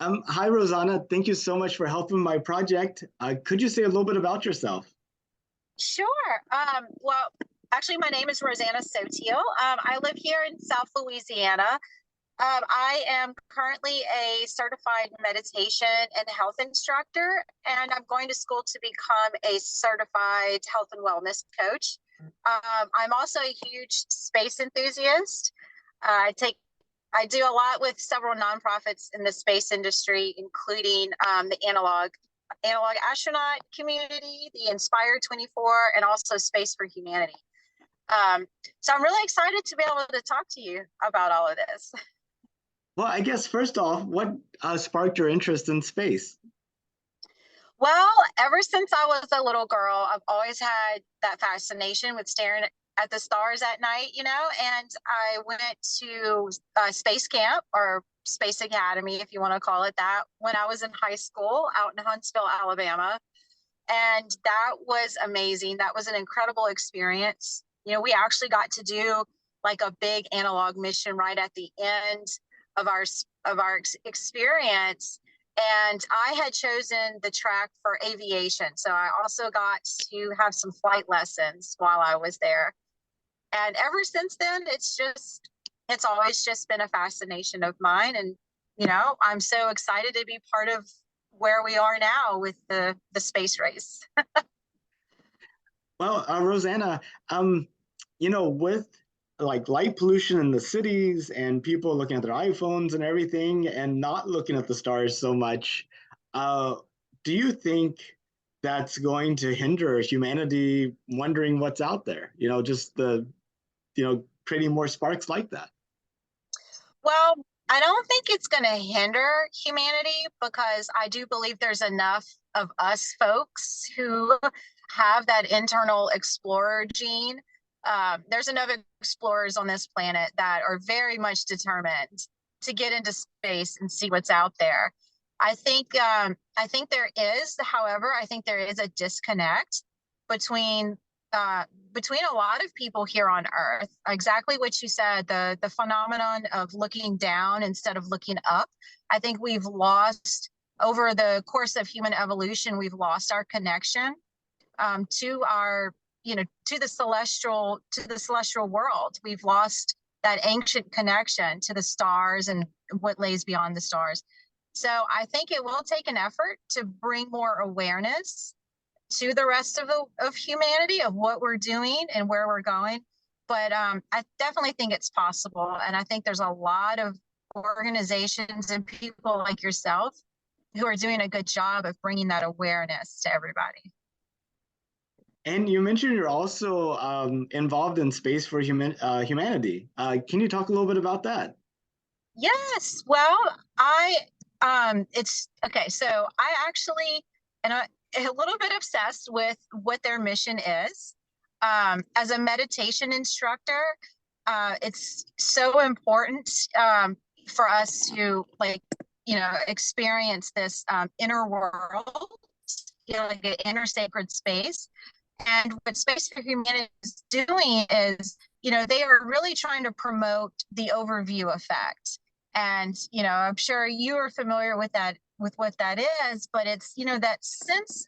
Hi, Rosanna. Thank you so much for helping my project. Could you say a little bit about yourself? Sure. Well, actually, my name is Rosana Sotile. I live here in South Louisiana. I am currently a certified meditation and health instructor, and I'm going to school to become a certified health and wellness coach. I'm also a huge space enthusiast. I take I do a lot with several nonprofits in the space industry, including the analog astronaut community, the Inspire 24, and also Space for Humanity. So I'm really excited to be able to talk to you about all of this. Well, I guess first off, what sparked your interest in space? Well, ever since I was a little girl, I've always had that fascination with staring at the stars at night, and I went to space camp or Space Academy, if you want to call it that, when I was in high school out in Huntsville, Alabama. And that was amazing. That was an incredible experience. We actually got to do like a big analog mission right at the end of our experience. And I had chosen the track for aviation. So I also got to have some flight lessons while I was there. And ever since then, it's always just been a fascination of mine. And, I'm so excited to be part of where we are now with the space race. Well, Rosanna, with like light pollution in the cities and people looking at their iPhones and everything and not looking at the stars so much, uh, do you think that's going to hinder humanity wondering what's out there? Just creating more sparks like that. Well, I don't think it's going to hinder humanity because I do believe there's enough of us folks who have that internal explorer gene. There's enough explorers on this planet that are very much determined to get into space and see what's out there. I think there is, however, I think there is a disconnect between between a lot of people here on Earth. Exactly what you said, the phenomenon of looking down instead of looking up. I think we've lost over the course of human evolution. We've lost our connection to our to the celestial world. We've lost that ancient connection to the stars and what lays beyond the stars. So I think it will take an effort to bring more awareness to the rest of humanity of what we're doing and where we're going. But I definitely think it's possible. And I think there's a lot of organizations and people like yourself who are doing a good job of bringing that awareness to everybody. And you mentioned you're also involved in Space for Humanity. Can you talk a little bit about that? Yes. Well, it's okay. So I actually, and I, a little bit obsessed with what their mission is. As a meditation instructor, it's so important for us to experience this inner world, like an inner sacred space. And what Space for Humanity is doing is, they are really trying to promote the overview effect. And, I'm sure you are familiar with that, with what that is, but it's, that sense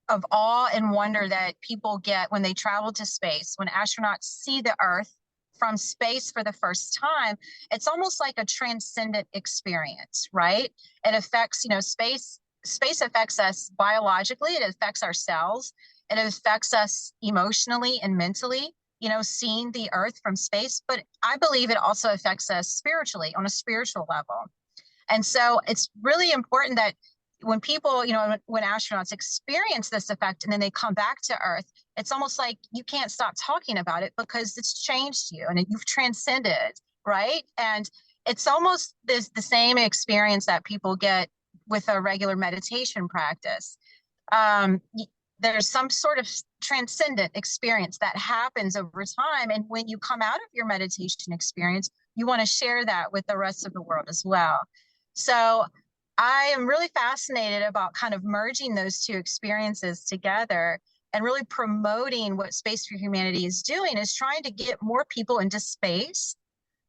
of awe and wonder that people get when they travel to space, when astronauts see the Earth from space for the first time. It's almost like a transcendent experience, right? It affects, space affects us biologically, it affects our cells, it affects us emotionally and mentally, seeing the Earth from space. But I believe it also affects us spiritually on a spiritual level. And so it's really important that when people, when astronauts experience this effect and then they come back to Earth, it's almost like you can't stop talking about it because it's changed you and you've transcended, right? And it's almost the same experience that people get with a regular meditation practice. Um, there's some sort of transcendent experience that happens over time. And when you come out of your meditation experience, you want to share that with the rest of the world as well. So I am really fascinated about kind of merging those two experiences together and really promoting what Space for Humanity is doing is trying to get more people into space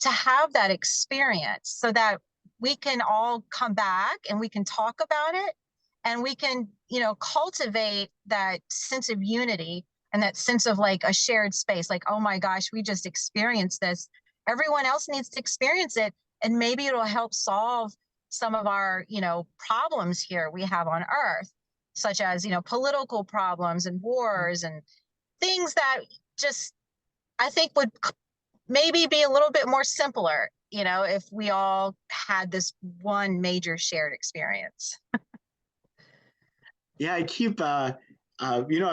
to have that experience so that we can all come back and we can talk about it, and we can, cultivate that sense of unity and that sense of like a shared space. Like, oh my gosh, we just experienced this. Everyone else needs to experience it, and maybe it'll help solve some of our, problems here we have on Earth, such as, political problems and wars and things that just I think would maybe be a little bit more simpler, if we all had this one major shared experience. Yeah, I keep, I've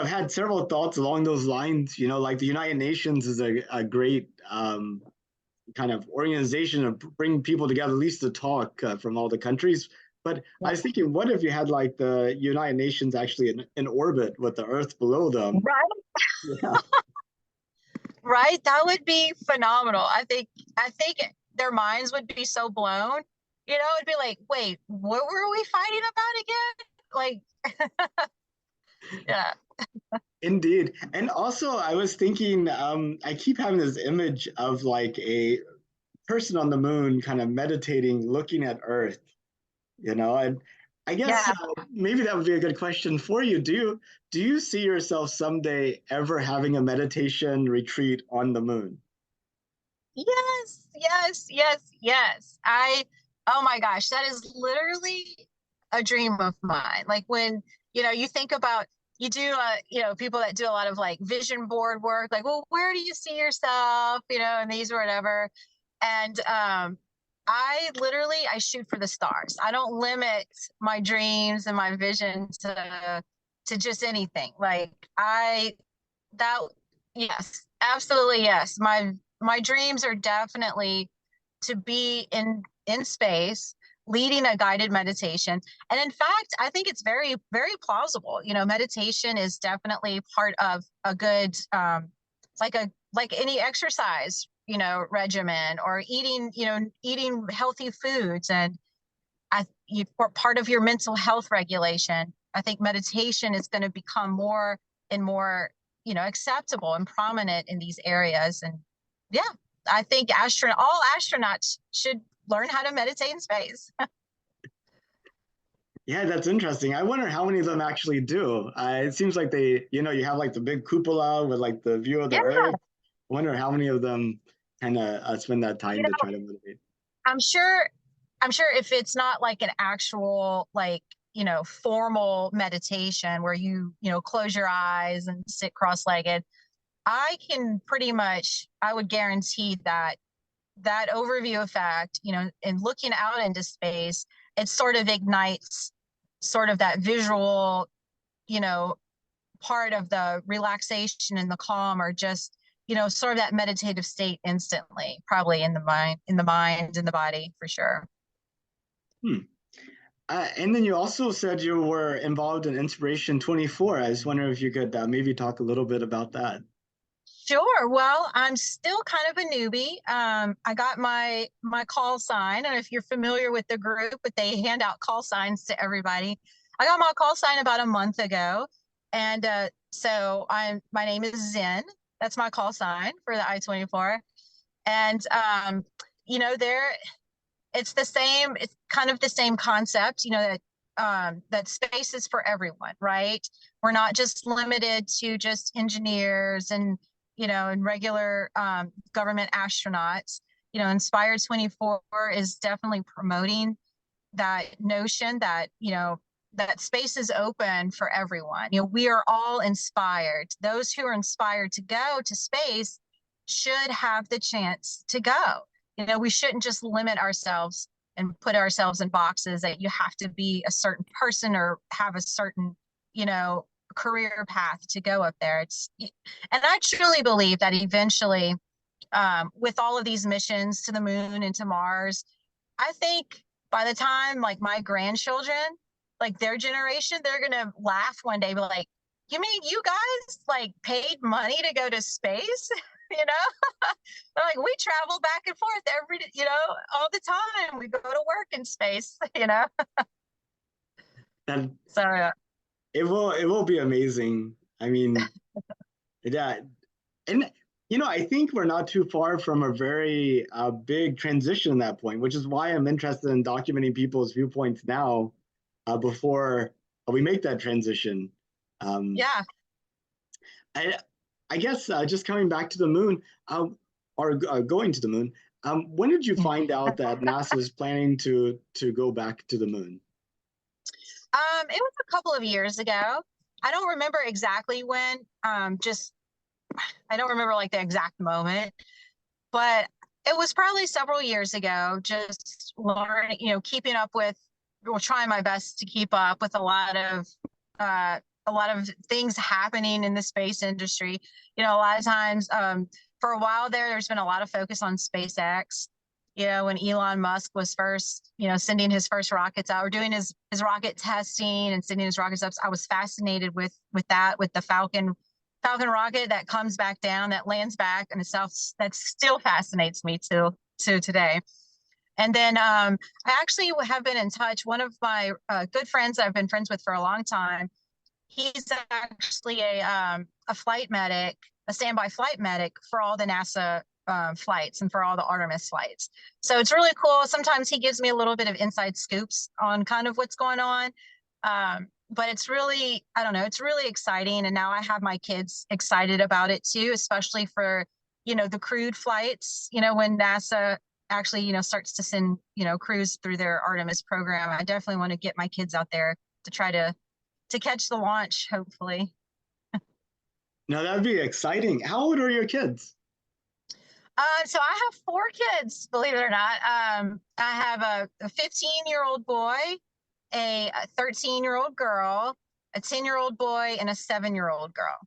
had several thoughts along those lines. Like the United Nations is a great kind of organization of bringing people together, at least to talk from all the countries. But I was thinking, what if you had like the United Nations actually in orbit with the Earth below them? Right. Yeah. Right. That would be phenomenal. I think their minds would be so blown. It'd be like, wait, what were we fighting about again? Like, yeah. Indeed. And also, I was thinking, I keep having this image of like a person on the moon kind of meditating, looking at Earth, and I guess Yeah. maybe that would be a good question for you. Do you see yourself someday ever having a meditation retreat on the moon? Yes, yes, yes, yes. Oh my gosh, that is literally a dream of mine. Like when, you think about, you do, people that do a lot of like vision board work, like, well, where do you see yourself, and these or whatever. And I shoot for the stars. I don't limit my dreams and my vision to just anything. Like that yes, absolutely yes. My dreams are definitely to be in space leading a guided meditation. And in fact, I think it's very very plausible. Meditation is definitely part of a good like any exercise, regimen, or eating healthy foods. And for part of your mental health regulation, I think meditation is going to become more and more, acceptable and prominent in these areas. And yeah, I think all astronauts should learn how to meditate in space. Yeah, that's interesting. I wonder how many of them actually do. It seems like you have like the big cupola with like the view of the Yeah, Earth. I wonder how many of them kind of spend that you time to know, try to meditate. I'm sure I'm sure if it's not like an actual like, formal meditation where you close your eyes and sit cross-legged, I would guarantee that overview effect, and looking out into space, it sort of ignites sort of that visual, you know, part of the relaxation and the calm, or just, sort of that meditative state instantly, probably in the body for sure. Hmm. And then you also said you were involved in Inspiration 24. I was wondering if you could maybe talk a little bit about that. Sure. Well, I'm still kind of a newbie. I got my call sign. I don't know if you're familiar with the group, but they hand out call signs to everybody. I got my call sign about a month ago, and so my name is Zen. That's my call sign for the I-24. And there it's the same. It's kind of the same concept. That space is for everyone, right? We're not just limited to just engineers and regular government astronauts. Inspire 24 is definitely promoting that notion that that space is open for everyone. We are all inspired. Those who are inspired to go to space should have the chance to go. We shouldn't just limit ourselves and put ourselves in boxes that you have to be a certain person or have a certain, you know, career path to go up there. And I truly believe that eventually, with all of these missions to the moon and to Mars, I think by the time like my grandchildren, like their generation, they're gonna laugh one day, be like, "You mean you guys like paid money to go to space?" you know, they're like, "We travel back and forth all the time. We go to work in space." And So it will be amazing. I mean, yeah, and I think we're not too far from a very big transition at that point, which is why I'm interested in documenting people's viewpoints now before we make that transition. Um, Yeah. I, I guess just coming back to the moon, or going to the moon. When did you find out that NASA is planning to go back to the moon? It was a couple of years ago. I don't remember exactly when. Just I don't remember like the exact moment, but it was probably several years ago. Just learning, keeping up with, well, trying my best to keep up with a lot of things happening in the space industry. A lot of times, for a while there's been a lot of focus on SpaceX. When Elon Musk was first, sending his first rockets out or doing his rocket testing and sending his rockets up, I was fascinated with that, with the Falcon rocket that comes back down, that lands back in itself. That still fascinates me to today. And then I actually have been in touch. One of my good friends that I've been friends with for a long time, he's actually a flight medic, a standby flight medic for all the NASA flights and for all the Artemis flights. So it's really cool. Sometimes he gives me a little bit of inside scoops on kind of what's going on. But it's really, I don't know, it's really exciting. And now I have my kids excited about it too, especially for, the crewed flights, when NASA actually, starts to send, crews through their Artemis program. I definitely want to get my kids out there to try to catch the launch, hopefully. Now that'd be exciting. How old are your kids? So I have four kids, believe it or not. I have a 15-year-old boy, a 13-year-old girl, a 10-year-old boy, and a 7-year-old girl.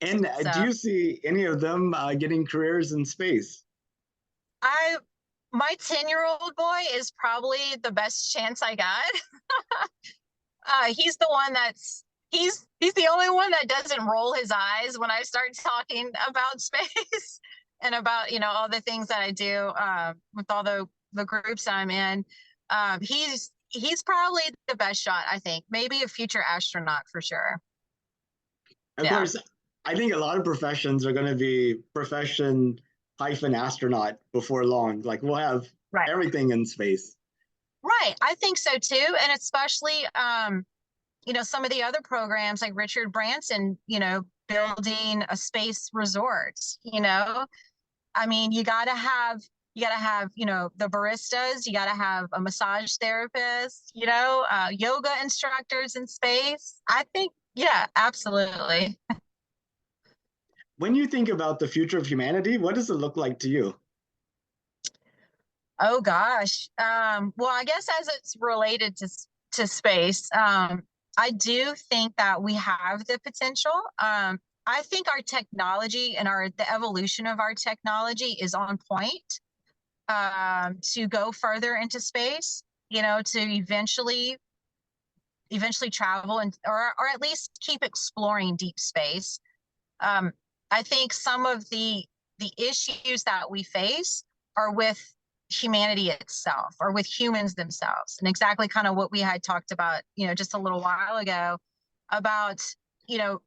And do So you see any of them getting careers in space? I, my 10-year-old boy is probably the best chance I got. He's the one he's the only one that doesn't roll his eyes when I start talking about space and about all the things that I do with all the groups I'm in. He's probably the best shot, I think. Maybe a future astronaut for sure. Of Yeah. course, I think a lot of professions are going to be profession hyphen astronaut before long. Like we'll have Right. everything in space. Right. I think so too. And especially some of the other programs like Richard Branson, building a space resort, I mean, you gotta have, the baristas, you gotta have a massage therapist, yoga instructors in space. I think, yeah, absolutely. When you think about the future of humanity, what does it look like to you? Oh gosh. Well, I guess as it's related to space, I do think that we have the potential. I think our technology and the evolution of our technology is on point to go further into space. To eventually travel and or at least keep exploring deep space. Um, I think some of the issues that we face are with humanity itself or with humans themselves, and exactly kind of what we had talked about, just a little while ago about, you know,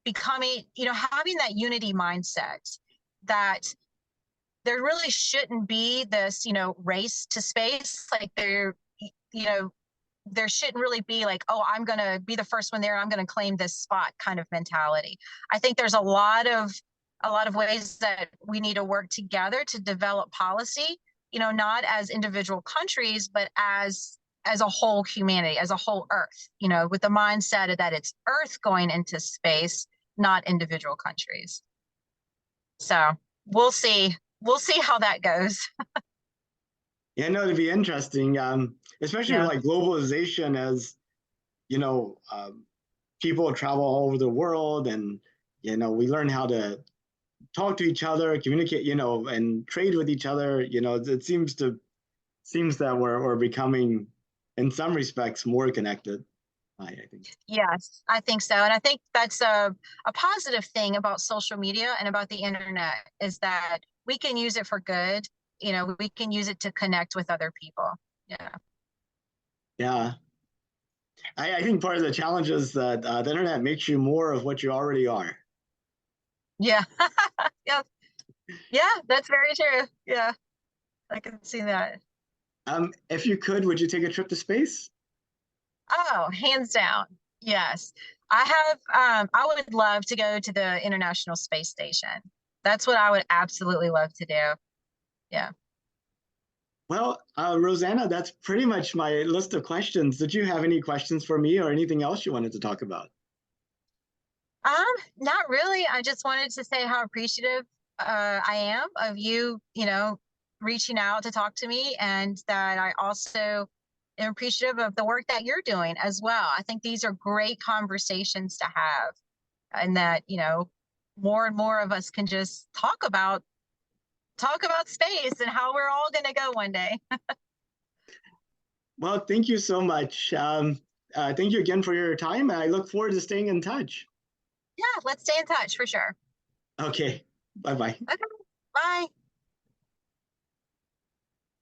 becoming, having that unity mindset that there really shouldn't be this, race to space. Like you know, there shouldn't really be like, oh, I'm going to be the first one there. I'm going to claim this spot kind of mentality. I think there's a lot of ways that we need to work together to develop policy, not as individual countries, but as a whole humanity, as a whole Earth, with the mindset that it's Earth going into space, not individual countries. So we'll see. We'll see how that goes. Yeah, no, it'd be interesting, especially with Yeah. like globalization as, you know, people travel all over the world and, we learn how to talk to each other, communicate, and trade with each other. It seems that we're becoming, in some respects, more connected. I think. Yes, I think so. And I think that's a positive thing about social media and about the internet is that we can use it for good. We can use it to connect with other people. Yeah. Yeah, I think part of the challenge is that the internet makes you more of what you already are. Yeah. Yeah. Yeah, that's very true. Yeah, I can see that. If you could, would you take a trip to space? Oh, hands down. Yes. I would love to go to the International Space Station. That's what I would absolutely love to do. Yeah. Well, Rosanna, that's pretty much my list of questions. Did you have any questions for me or anything else you wanted to talk about? Not really. I just wanted to say how appreciative I am of you, reaching out to talk to me, and that I also am appreciative of the work that you're doing as well. I think these are great conversations to have, and that, more and more of us can just talk about space and how we're all going to go one day. Well, thank you so much. Thank you again for your time. I look forward to staying in touch. Yeah, let's stay in touch for sure. Okay, bye bye. Okay, bye.